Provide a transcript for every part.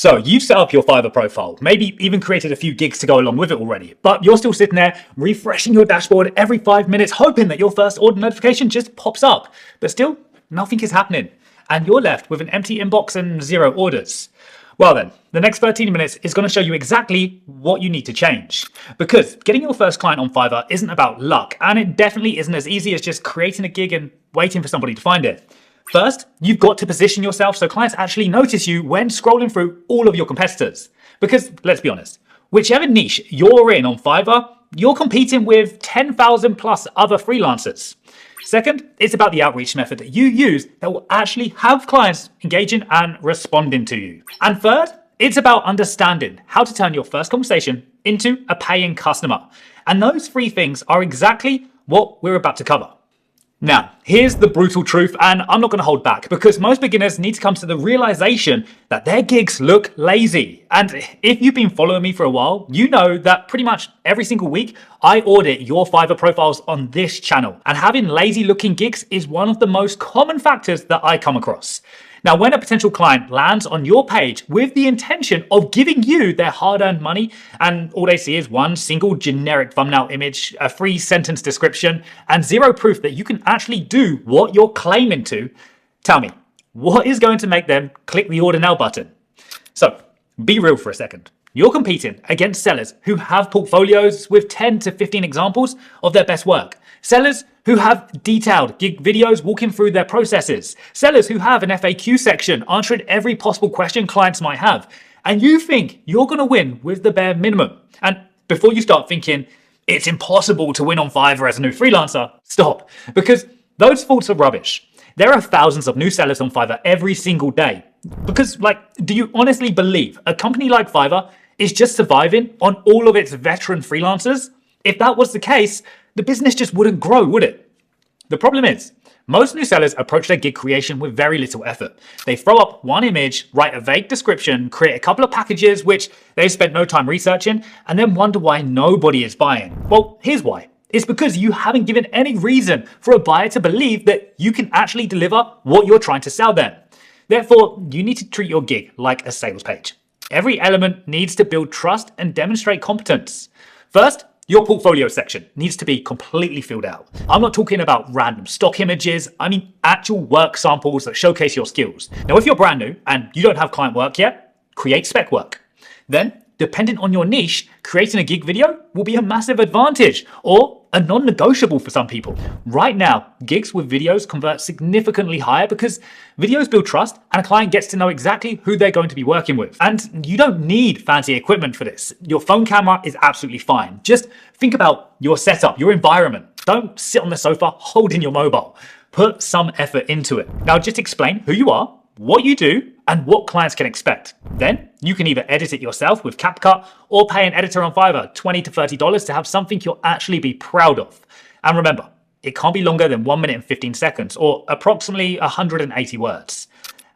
So you've set up your Fiverr profile, maybe even created a few gigs to go along with it already, but you're still sitting there refreshing your dashboard every 5 minutes, hoping that your first order notification just pops up. But still, nothing is happening. And you're left with an empty inbox and 0 orders. Well then, the next 13 minutes is going to show you exactly what you need to change. Because getting your first client on Fiverr isn't about luck, and it definitely isn't as easy as just creating a gig and waiting for somebody to find it. First, you've got to position yourself so clients actually notice you when scrolling through all of your competitors. Because, let's be honest, whichever niche you're in on Fiverr, you're competing with 10,000 plus other freelancers. Second, it's about the outreach method that you use that will actually have clients engaging and responding to you. And third, it's about understanding how to turn your first conversation into a paying customer. And those 3 things are exactly what we're about to cover. Now, here's the brutal truth, and I'm not going to hold back because most beginners need to come to the realization that their gigs look lazy. And if you've been following me for a while, you know that pretty much every single week I audit your Fiverr profiles on this channel. And having lazy looking gigs is one of the most common factors that I come across. Now, when a potential client lands on your page with the intention of giving you their hard-earned money, and all they see is one single generic thumbnail image, a 3-sentence description, and 0 proof that you can actually do what you're claiming to, tell me, what is going to make them click the order now button? So, be real for a second. You're competing against sellers who have portfolios with 10 to 15 examples of their best work. Sellers who have detailed gig videos walking through their processes. Sellers who have an FAQ section answering every possible question clients might have. And you think you're going to win with the bare minimum. And before you start thinking it's impossible to win on Fiverr as a new freelancer, stop. Because those thoughts are rubbish. There are thousands of new sellers on Fiverr every single day. Because, do you honestly believe a company like Fiverr is just surviving on all of its veteran freelancers? If that was the case, the business just wouldn't grow, would it? The problem is, most new sellers approach their gig creation with very little effort. They throw up one image, write a vague description, create a couple of packages which they've spent no time researching, and then wonder why nobody is buying. Well, here's why. It's because you haven't given any reason for a buyer to believe that you can actually deliver what you're trying to sell them. Therefore, you need to treat your gig like a sales page. Every element needs to build trust and demonstrate competence. First, your portfolio section needs to be completely filled out. I'm not talking about random stock images. I mean actual work samples that showcase your skills. Now, if you're brand new and you don't have client work yet, create spec work. Then, depending on your niche, creating a gig video will be a massive advantage or a non-negotiable for some people. Right now, gigs with videos convert significantly higher because videos build trust and a client gets to know exactly who they're going to be working with. And you don't need fancy equipment for this. Your phone camera is absolutely fine. Just think about your setup, your environment. Don't sit on the sofa holding your mobile. Put some effort into it. Now just explain who you are, what you do, and what clients can expect. Then you can either edit it yourself with CapCut or pay an editor on Fiverr $20 to $30 to have something you'll actually be proud of. And remember, it can't be longer than 1 minute and 15 seconds or approximately 180 words.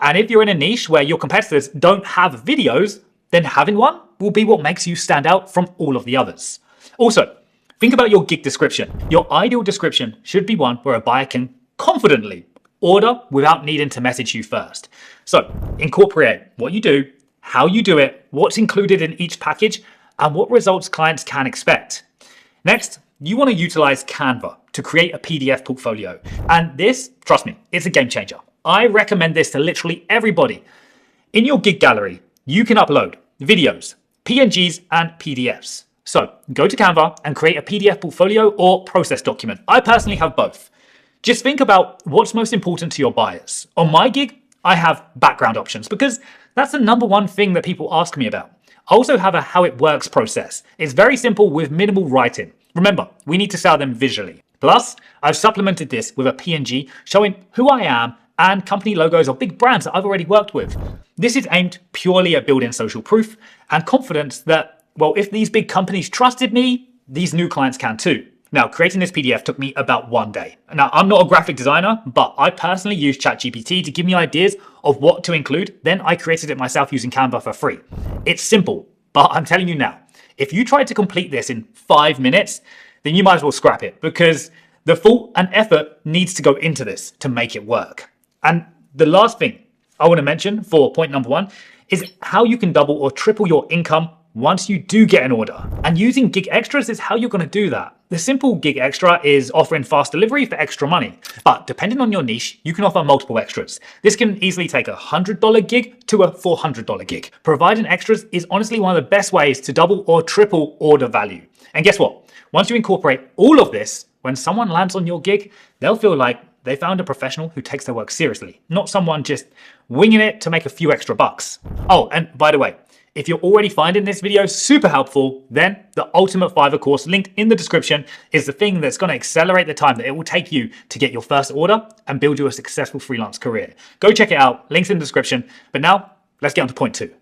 And if you're in a niche where your competitors don't have videos, then having one will be what makes you stand out from all of the others. Also, think about your gig description. Your ideal description should be one where a buyer can confidently order without needing to message you first. So incorporate what you do, how you do it, what's included in each package, and what results clients can expect. Next, you want to utilize Canva to create a PDF portfolio. And this, trust me, it's a game changer. I recommend this to literally everybody. In your gig gallery, you can upload videos, PNGs, and PDFs. So go to Canva and create a PDF portfolio or process document. I personally have both. Just think about what's most important to your buyers. On my gig, I have background options because that's the number one thing that people ask me about. I also have a how it works process. It's very simple with minimal writing. Remember, we need to sell them visually. Plus, I've supplemented this with a PNG showing who I am and company logos of big brands that I've already worked with. This is aimed purely at building social proof and confidence that, well, if these big companies trusted me, these new clients can too. Now, creating this PDF took me about 1 day. Now, I'm not a graphic designer, but I personally used ChatGPT to give me ideas of what to include. Then I created it myself using Canva for free. It's simple, but I'm telling you now, if you tried to complete this in 5 minutes, then you might as well scrap it because the thought and effort needs to go into this to make it work. And the last thing I want to mention for point number 1 is how you can double or triple your income once you do get an order. And using gig extras is how you're going to do that. The simple gig extra is offering fast delivery for extra money. But depending on your niche, you can offer multiple extras. This can easily take a $100 gig to a $400 gig. Providing extras is honestly one of the best ways to double or triple order value. And guess what? Once you incorporate all of this, when someone lands on your gig, they'll feel like they found a professional who takes their work seriously, not someone just winging it to make a few extra bucks. Oh, and by the way, if you're already finding this video super helpful, then the Ultimate Fiverr course linked in the description is the thing that's going to accelerate the time that it will take you to get your first order and build you a successful freelance career. Go check it out, links in the description. But now, let's get on to point 2.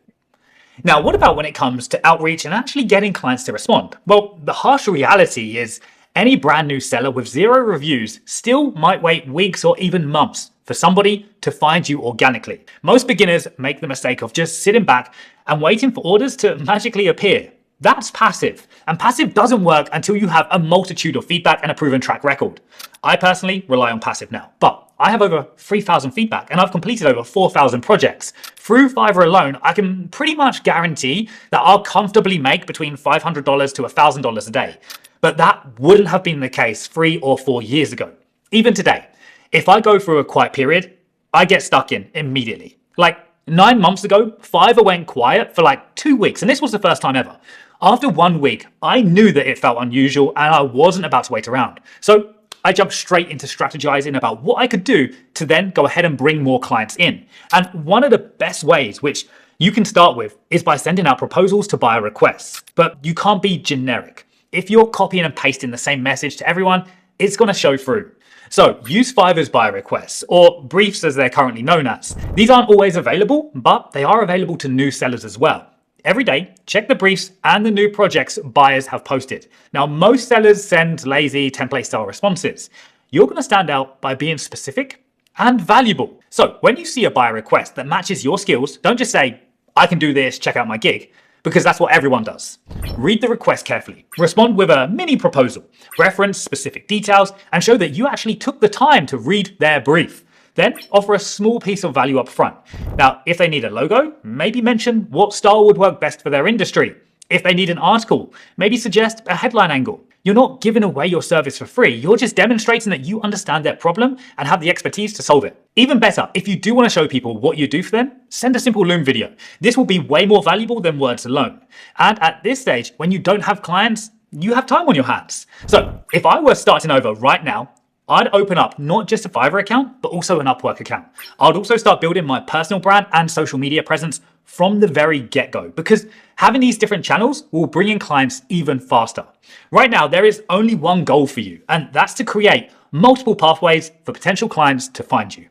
Now, what about when it comes to outreach and actually getting clients to respond? Well, the harsh reality is any brand new seller with 0 reviews still might wait weeks or even months for somebody to find you organically. Most beginners make the mistake of just sitting back and waiting for orders to magically appear. That's passive, and passive doesn't work until you have a multitude of feedback and a proven track record. I personally rely on passive now, but I have over 3,000 feedback and I've completed over 4,000 projects. Through Fiverr alone, I can pretty much guarantee that I'll comfortably make between $500 to $1,000 a day. But that wouldn't have been the case 3 or 4 years ago. Even today, if I go through a quiet period, I get stuck in immediately. Like 9 months ago, Fiverr went quiet for like 2 weeks, and this was the first time ever. After 1 week, I knew that it felt unusual and I wasn't about to wait around. So I jumped straight into strategizing about what I could do to then go ahead and bring more clients in. And one of the best ways, which you can start with, is by sending out proposals to buyer requests. But you can't be generic. If you're copying and pasting the same message to everyone, it's going to show through. So use Fiverr's buyer requests, or briefs as they're currently known as. These aren't always available, but they are available to new sellers as well. Every day, check the briefs and the new projects buyers have posted. Now, most sellers send lazy template style responses. You're going to stand out by being specific and valuable. So when you see a buyer request that matches your skills, don't just say, I can do this, check out my gig, because that's what everyone does. Read the request carefully, respond with a mini proposal, reference specific details, and show that you actually took the time to read their brief. Then offer a small piece of value up front. Now, if they need a logo, maybe mention what style would work best for their industry. If they need an article, maybe suggest a headline angle. You're not giving away your service for free. You're just demonstrating that you understand their problem and have the expertise to solve it. Even better, if you do want to show people what you do for them, send a simple Loom video. This will be way more valuable than words alone. And at this stage, when you don't have clients, you have time on your hands. So if I were starting over right now, I'd open up not just a Fiverr account, but also an Upwork account. I'd also start building my personal brand and social media presence from the very get-go, because having these different channels will bring in clients even faster. Right now, there is only one goal for you, and that's to create multiple pathways for potential clients to find you.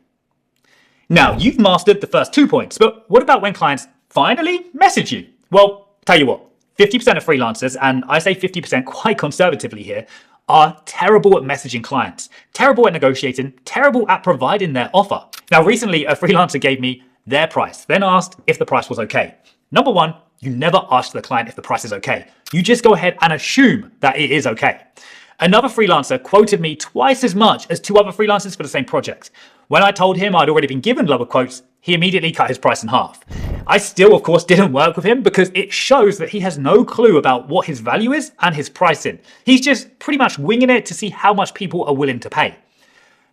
Now, you've mastered the first 2 points, but what about when clients finally message you? Well, tell you what, 50% of freelancers, and I say 50% quite conservatively here, are terrible at messaging clients, terrible at negotiating, terrible at providing their offer. Now, recently, a freelancer gave me their price, then asked if the price was okay. Number one, you never ask the client if the price is okay. You just go ahead and assume that it is okay. Another freelancer quoted me twice as much as 2 other freelancers for the same project. When I told him I'd already been given lower quotes, he immediately cut his price in half. I still, of course, didn't work with him because it shows that he has no clue about what his value is and his pricing. He's just pretty much winging it to see how much people are willing to pay.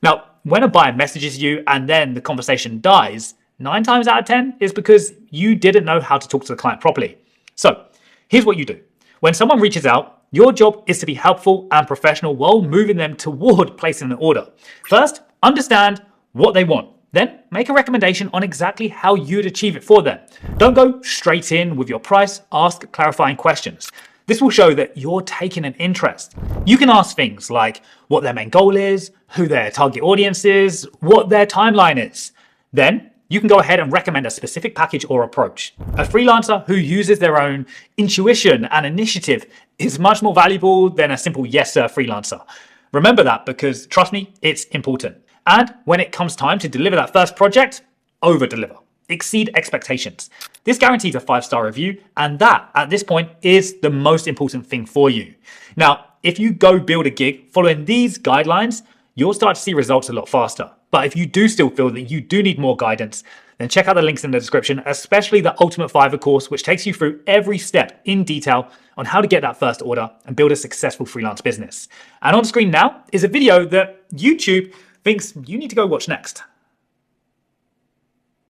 Now, when a buyer messages you and then the conversation dies, 9 times out of 10 is because you didn't know how to talk to the client properly. So here's what you do. When someone reaches out, your job is to be helpful and professional while moving them toward placing an order. First, understand what they want. Then make a recommendation on exactly how you'd achieve it for them. Don't go straight in with your price, ask clarifying questions. This will show that you're taking an interest. You can ask things like what their main goal is, who their target audience is, what their timeline is. Then you can go ahead and recommend a specific package or approach. A freelancer who uses their own intuition and initiative is much more valuable than a simple yes sir freelancer. Remember that, because trust me, it's important. And when it comes time to deliver that first project, over-deliver. Exceed expectations. This guarantees a 5-star review, and that, at this point, is the most important thing for you. Now, if you go build a gig following these guidelines, you'll start to see results a lot faster. But if you do still feel that you do need more guidance, then check out the links in the description, especially the Ultimate Fiverr course, which takes you through every step in detail on how to get that first order and build a successful freelance business. And on screen now is a video that YouTube thinks you need to go watch next.